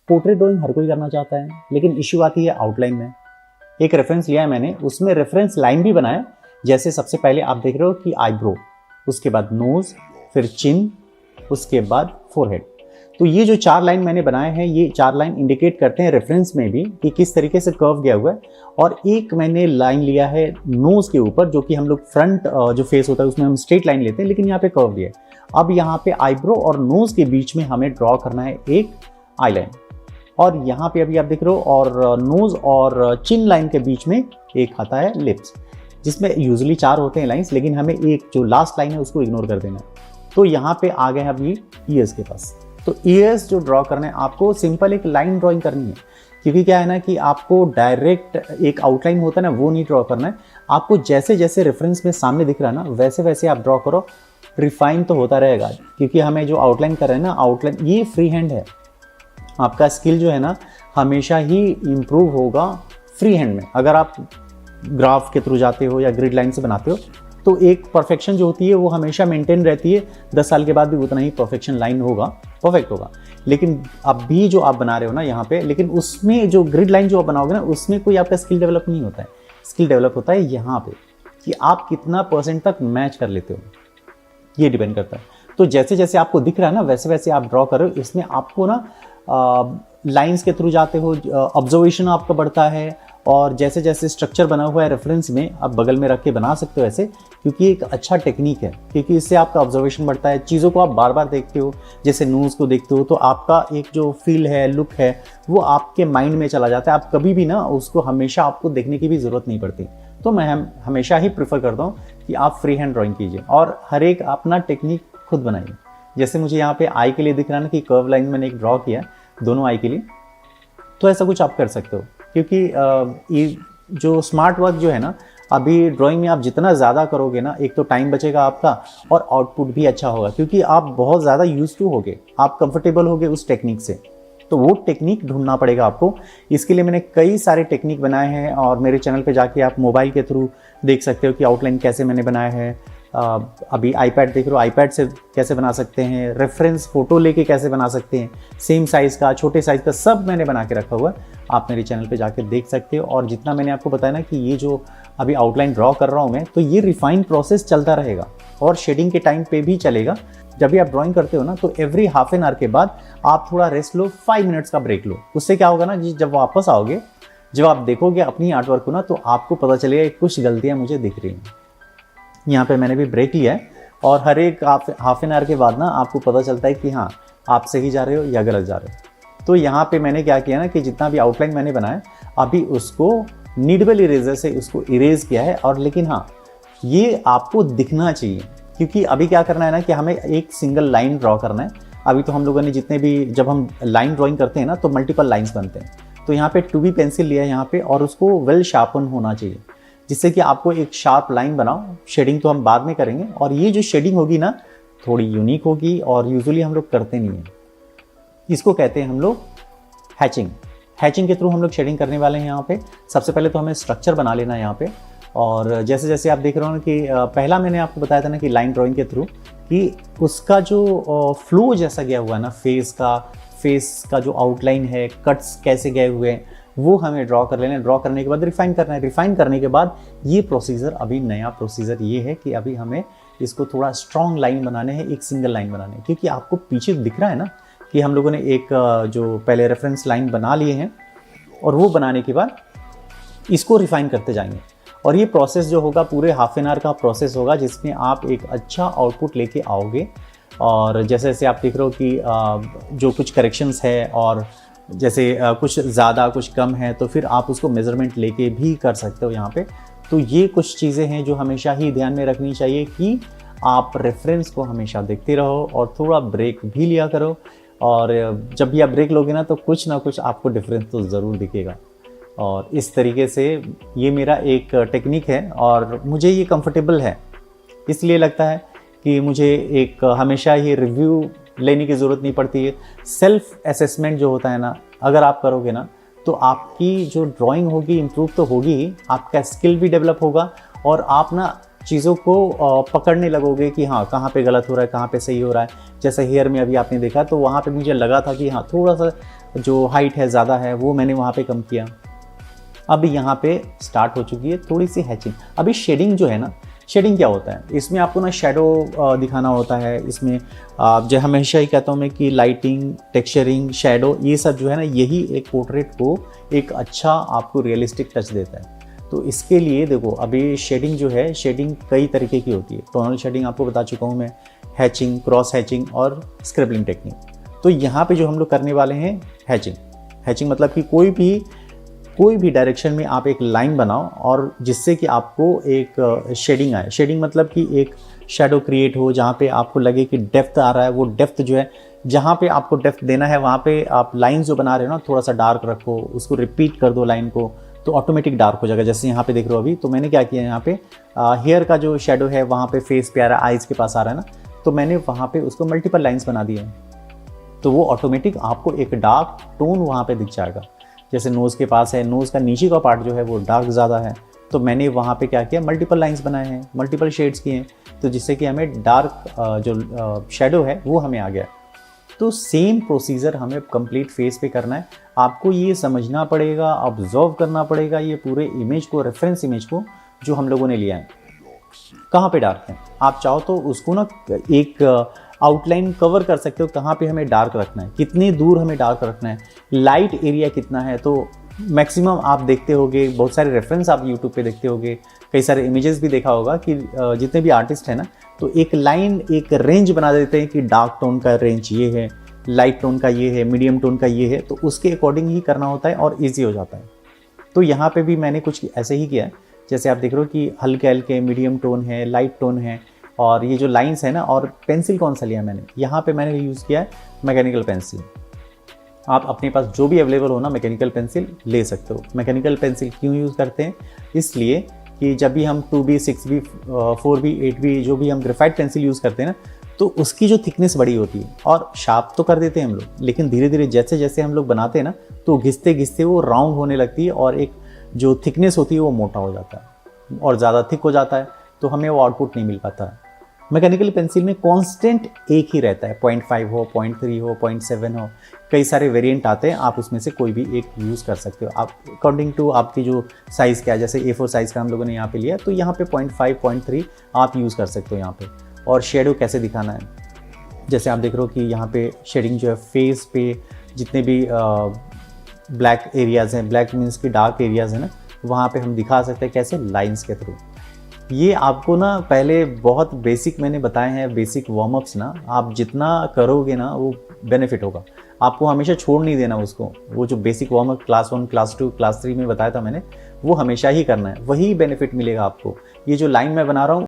Portrait drawing हर कोई करना चाहता है, लेकिन इश्यू आती है आउटलाइन में। एक रेफरेंस लिया है मैंने, उसमें रेफरेंस लाइन भी बनाया। जैसे सबसे पहले आप देख रहे हो कि आईब्रो, उसके बाद नोज, फिर चिन, उसके बाद फोरहेड। तो ये जो 4 लाइन मैंने बनाए हैं, ये 4 लाइन इंडिकेट करते हैं रेफरेंस में भी कि किस तरीके से कर्व गया हुआ है। और एक मैंने लाइन लिया है नोज के ऊपर, जो कि हम लोग फ्रंट जो फेस होता है उसमें हम स्ट्रेट लाइन लेते हैं, लेकिन यहाँ पे कर्व दिया है। अब यहाँ पे आईब्रो और नोज के बीच में हमें ड्रॉ करना है एक आई लाइन, और यहाँ पे अभी आप देख रहे हो, और नोज और चिन लाइन के बीच में एक आता है लिप्स, जिसमें यूजुअली 4 होते हैं लाइंस, लेकिन हमें एक जो लास्ट लाइन है उसको इग्नोर कर देना है। तो यहाँ पे आ गए अभी ईयर्स के पास। तो ईयर्स जो ड्रॉ करना है आपको, सिंपल एक लाइन ड्राइंग करनी है, क्योंकि क्या है ना कि आपको डायरेक्ट एक आउटलाइन होता है ना, वो नहीं ड्रॉ करना है आपको। जैसे जैसे रेफरेंस में सामने दिख रहा है ना, वैसे वैसे आप ड्रॉ करो। रिफाइन तो होता रहेगा, क्योंकि हमें जो आउटलाइन कर रहे हैं ना, आउटलाइन ये फ्री हैंड है। आपका स्किल जो है ना हमेशा ही इम्प्रूव होगा फ्री हैंड में। अगर आप ग्राफ के थ्रू जाते हो या ग्रिड लाइन से बनाते हो, तो एक परफेक्शन जो होती है वो हमेशा मेंटेन रहती है। 10 साल के बाद भी उतना ही परफेक्शन लाइन होगा, परफेक्ट होगा। लेकिन अब भी जो आप बना रहे हो ना यहाँ पे, लेकिन उसमें जो ग्रिड लाइन जो आप बनाओगे ना, उसमें कोई आपका स्किल डेवलप नहीं होता है। स्किल डेवलप होता है यहाँ पे कि आप कितना % तक मैच कर लेते हो, ये डिपेंड करता है। तो जैसे जैसे आपको दिख रहा है ना, वैसे वैसे आप ड्रॉ कर रहे हो। इसमें आपको ना लाइंस के थ्रू जाते हो, ऑब्जर्वेशन आपका बढ़ता है, और जैसे जैसे स्ट्रक्चर बना हुआ है रेफरेंस में, आप बगल में रख के बना सकते हो ऐसे, क्योंकि एक अच्छा टेक्निक है, क्योंकि इससे आपका ऑब्जर्वेशन बढ़ता है। चीज़ों को आप बार बार देखते हो, जैसे नोज को देखते हो, तो आपका एक जो फील है, लुक है, वो आपके माइंड में चला जाता है। आप कभी भी ना उसको हमेशा आपको देखने की भी ज़रूरत नहीं पड़ती। तो मैं हमेशा ही प्रेफर करता हूँ कि आप फ्री हैंड ड्राइंग कीजिए और हर एक अपना टेक्निक खुद बनाइए। जैसे मुझे यहाँ पे आई के लिए दिख रहा है ना कि कर्व लाइन मैंने एक ड्रॉ किया दोनों आई के लिए, तो ऐसा कुछ आप कर सकते हो। क्योंकि ये जो स्मार्ट वर्क जो है ना, अभी ड्राइंग में आप जितना ज़्यादा करोगे ना, एक तो टाइम बचेगा आपका और आउटपुट भी अच्छा होगा, क्योंकि आप बहुत ज़्यादा यूज टू होगे, आप कंफर्टेबल होगे उस टेक्निक से। तो वो टेक्निक ढूंढना पड़ेगा आपको। इसके लिए मैंने कई सारे टेक्निक बनाए हैं, और मेरे चैनल पे जाके आप मोबाइल के थ्रू देख सकते हो कि आउटलाइन कैसे मैंने बनाया है। अभी आईपैड देख रहे हो, आईपैड से कैसे बना सकते हैं, रेफरेंस फ़ोटो लेके कैसे बना सकते हैं, सेम साइज़ का, छोटे साइज़ का, सब मैंने बना के रखा हुआ है। आप मेरे चैनल पे जाके देख सकते हो। और जितना मैंने आपको बताया ना कि ये जो अभी आउटलाइन ड्रॉ कर रहा हूँ मैं, तो ये रिफाइन प्रोसेस चलता रहेगा और शेडिंग के टाइम पे भी चलेगा। जब भी आप ड्राइंग करते हो ना, तो एवरी हाफ एन आवर के बाद आप थोड़ा रेस्ट लो, 5 मिनट्स का ब्रेक लो। उससे क्या होगा ना, जब वापस आओगे, जब आप देखोगे अपनी आर्ट वर्क को ना, तो आपको पता चलेगा कुछ गलतियाँ मुझे दिख रही हैं। यहाँ पे मैंने भी ब्रेक लिया है, और हर एक हाफ एन आवर के बाद ना आपको पता चलता है कि हाँ, आप सही जा रहे हो या गलत जा रहे हो। तो यहाँ पे मैंने क्या किया ना कि जितना भी आउटलाइन मैंने बनाया, अभी उसको नीडेबल इरेजर से उसको इरेज किया है। और लेकिन हाँ, ये आपको दिखना चाहिए, क्योंकि अभी क्या करना है ना कि हमें एक सिंगल लाइन ड्रॉ करना है। अभी तो हम लोगों ने जितने भी, जब हम लाइन ड्राइंग करते हैं ना, तो मल्टीपल लाइन्स बनते हैं। तो यहाँ पे 2B पेंसिल लिया है यहाँ पे, और उसको वेल शार्पन होना चाहिए, जिससे कि आपको एक शार्प लाइन बनाओ। शेडिंग तो हम बाद में करेंगे, और ये जो शेडिंग होगी ना, थोड़ी यूनिक होगी, और यूजुअली हम लोग करते नहीं हैं। इसको कहते हैं हम लोग हैचिंग। हैचिंग के थ्रू हम लोग शेडिंग करने वाले हैं यहाँ पे। सबसे पहले तो हमें स्ट्रक्चर बना लेना है यहाँ पे। और जैसे जैसे आप देख रहे हो ना कि पहला मैंने आपको बताया था ना कि लाइन ड्राइंग के थ्रू कि उसका जो फ्लो जैसा गया हुआ है ना, फेस का जो आउटलाइन है, कट्स कैसे गए हुए हैं, वो हमें ड्रॉ कर लेना है। ड्रॉ करने के बाद रिफाइन करना है। रिफाइन करने के बाद ये प्रोसीजर, अभी नया प्रोसीजर ये है कि अभी हमें इसको थोड़ा स्ट्रॉन्ग लाइन बनाने हैं, एक सिंगल लाइन बनाने हैं। क्योंकि आपको पीछे दिख रहा है ना कि हम लोगों ने एक जो पहले रेफरेंस लाइन बना लिए हैं, और वो बनाने के बाद इसको रिफाइन करते जाएंगे। और ये प्रोसेस जो होगा पूरे हाफ एन आवर का प्रोसेस होगा, जिसमें आप एक अच्छा आउटपुट लेके आओगे। और जैसे जैसे आप देख रहे हो कि जो कुछ करेक्शंस है, और जैसे कुछ ज़्यादा कुछ कम है, तो फिर आप उसको मेज़रमेंट लेके भी कर सकते हो यहाँ पे। तो ये कुछ चीज़ें हैं जो हमेशा ही ध्यान में रखनी चाहिए कि आप रेफरेंस को हमेशा देखते रहो और थोड़ा ब्रेक भी लिया करो। और जब भी आप ब्रेक लोगे ना, तो कुछ ना कुछ आपको डिफरेंस तो ज़रूर दिखेगा। और इस तरीके से ये मेरा एक टेक्निक है, और मुझे ये कंफर्टेबल है। इसलिए लगता है कि मुझे एक हमेशा ही रिव्यू लेने की ज़रूरत नहीं पड़ती है। सेल्फ असेसमेंट जो होता है ना, अगर आप करोगे ना, तो आपकी जो ड्राइंग होगी इम्प्रूव तो होगी ही, आपका स्किल भी डेवलप होगा, और आप ना चीज़ों को पकड़ने लगोगे कि हाँ कहाँ पे गलत हो रहा है, कहाँ पे सही हो रहा है। जैसे हेयर में अभी आपने देखा तो वहाँ पे मुझे लगा था कि हाँ थोड़ा सा जो हाइट है ज़्यादा है, वो मैंने वहाँ पे कम किया। अब यहाँ पे स्टार्ट हो चुकी है थोड़ी सी हैचिंग। अभी शेडिंग जो है ना, शेडिंग क्या होता है, इसमें आपको ना शेडो दिखाना होता है। इसमें जो हमेशा ही कहता हूँ मैं कि लाइटिंग, टेक्सचरिंग, शेडो, ये सब जो है ना, यही एक पोर्ट्रेट को एक अच्छा आपको रियलिस्टिक टच देता है। तो इसके लिए देखो, अभी शेडिंग जो है, शेडिंग कई तरीके की होती है। टोनल शेडिंग आपको बता चुका हूँ मैं, हैचिंग, क्रॉस हैचिंग और स्क्रिबलिंग टेक्निक। तो यहाँ पे जो हम लोग करने वाले हैं हैचिंग। हैचिंग मतलब कि कोई भी डायरेक्शन में आप एक लाइन बनाओ और जिससे कि आपको एक शेडिंग आए। शेडिंग मतलब कि एक शेडो क्रिएट हो जहाँ पे आपको लगे कि डेप्थ आ रहा है। वो डेप्थ जो है, जहाँ पे आपको डेप्थ देना है वहाँ पे आप लाइन जो बना रहे हो ना, थोड़ा सा डार्क रखो, उसको रिपीट कर दो लाइन को, तो ऑटोमेटिक डार्क हो जाएगा। जैसे यहाँ पे देख रहे हो अभी, तो मैंने क्या किया, यहाँ पे हेयर का जो शेडो है वहाँ पे फेस पे आ रहा है, आइज़ के पास आ रहा है ना, तो मैंने वहाँ पे उसको मल्टीपल लाइन्स बना दिए हैं। तो वो ऑटोमेटिक आपको एक डार्क टोन वहाँ पे दिख जाएगा। जैसे नोज़ के पास है, नोज़ का नीचे का पार्ट जो है वो डार्क ज़्यादा है, तो मैंने वहाँ पे क्या किया, मल्टीपल लाइंस बनाए हैं, मल्टीपल शेड्स किए हैं, तो जिससे कि हमें डार्क जो शेडो है वो हमें आ गया। तो सेम प्रोसीजर हमें कंप्लीट फेस पे करना है। आपको ये समझना पड़ेगा, ऑब्जर्व करना पड़ेगा ये पूरे इमेज को, रेफरेंस इमेज को जो हम लोगों ने लिया है, कहाँ पे डार्क है। आप चाहो तो उसको ना एक आउटलाइन कवर कर सकते हो, कहाँ पे हमें डार्क रखना है, कितनी दूर हमें डार्क रखना है, लाइट एरिया कितना है। तो मैक्सिमम आप देखते होगे, बहुत सारे रेफरेंस आप यूट्यूब पे देखते होगे, कई सारे इमेजेस भी देखा होगा कि जितने भी आर्टिस्ट हैं ना, तो एक लाइन, एक रेंज बना देते हैं कि डार्क टोन का रेंज ये है, लाइट टोन का ये है, मीडियम टोन का ये है, तो उसके अकॉर्डिंग ही करना होता है और ईजी हो जाता है। तो यहाँ पे भी मैंने कुछ ऐसे ही किया है। जैसे आप देख रहे हो कि हल्के हल्के मीडियम टोन है, लाइट टोन है, और ये जो लाइंस है ना, और पेंसिल कौन सा लिया मैंने, यहाँ पे मैंने यूज़ किया है मैकेनिकल पेंसिल। आप अपने पास जो भी अवेलेबल हो ना, मैकेनिकल पेंसिल ले सकते हो। मैकेनिकल पेंसिल क्यों यूज़ करते हैं, इसलिए कि जब भी हम 2B, 6B, 4B, 8B जो भी हम ग्रेफाइट पेंसिल यूज़ करते हैं ना, तो उसकी जो थिकनेस बड़ी होती है, और शार्प तो कर देते हैं हम लोग, लेकिन धीरे धीरे जैसे जैसे हम लोग बनाते हैं ना, तो घिसते घिसते वो राउंड होने लगती है और एक जो थिकनेस होती है वो मोटा हो जाता है और ज़्यादा थिक हो जाता है, तो हमें वो आउटपुट नहीं मिल पाता है। मैकेनिकल पेंसिल में कांस्टेंट एक ही रहता है, 0.5 हो, 0.3 हो, 0.7 हो, कई सारे वेरिएंट आते हैं, आप उसमें से कोई भी एक यूज़ कर सकते हो। आप अकॉर्डिंग टू आपकी जो साइज़ क्या है, जैसे A4 साइज़ का हम लोगों ने यहाँ पे लिया, तो यहाँ पे 0.5, 0.3 आप यूज़ कर सकते हो यहाँ पे। और शेडो कैसे दिखाना है, जैसे आप देख रहे हो कि यहाँ पे शेडिंग जो है फेस पे जितने भी ब्लैक एरियाज़ हैं, ब्लैक मीन्स की डार्क एरियाज़ हैं ना, वहाँ पे हम दिखा सकते हैं कैसे, लाइंस के थ्रू। ये आपको ना पहले बहुत बेसिक मैंने बताए हैं, बेसिक वार्म अप्स ना, आप जितना करोगे ना वो बेनिफिट होगा। आपको हमेशा छोड़ नहीं देना उसको, वो जो basic warm up class 1, class 2, class 3 में बताया था मैंने, वो हमेशा ही करना है, वही बेनिफिट मिलेगा आपको। ये जो लाइन मैं बना रहा हूँ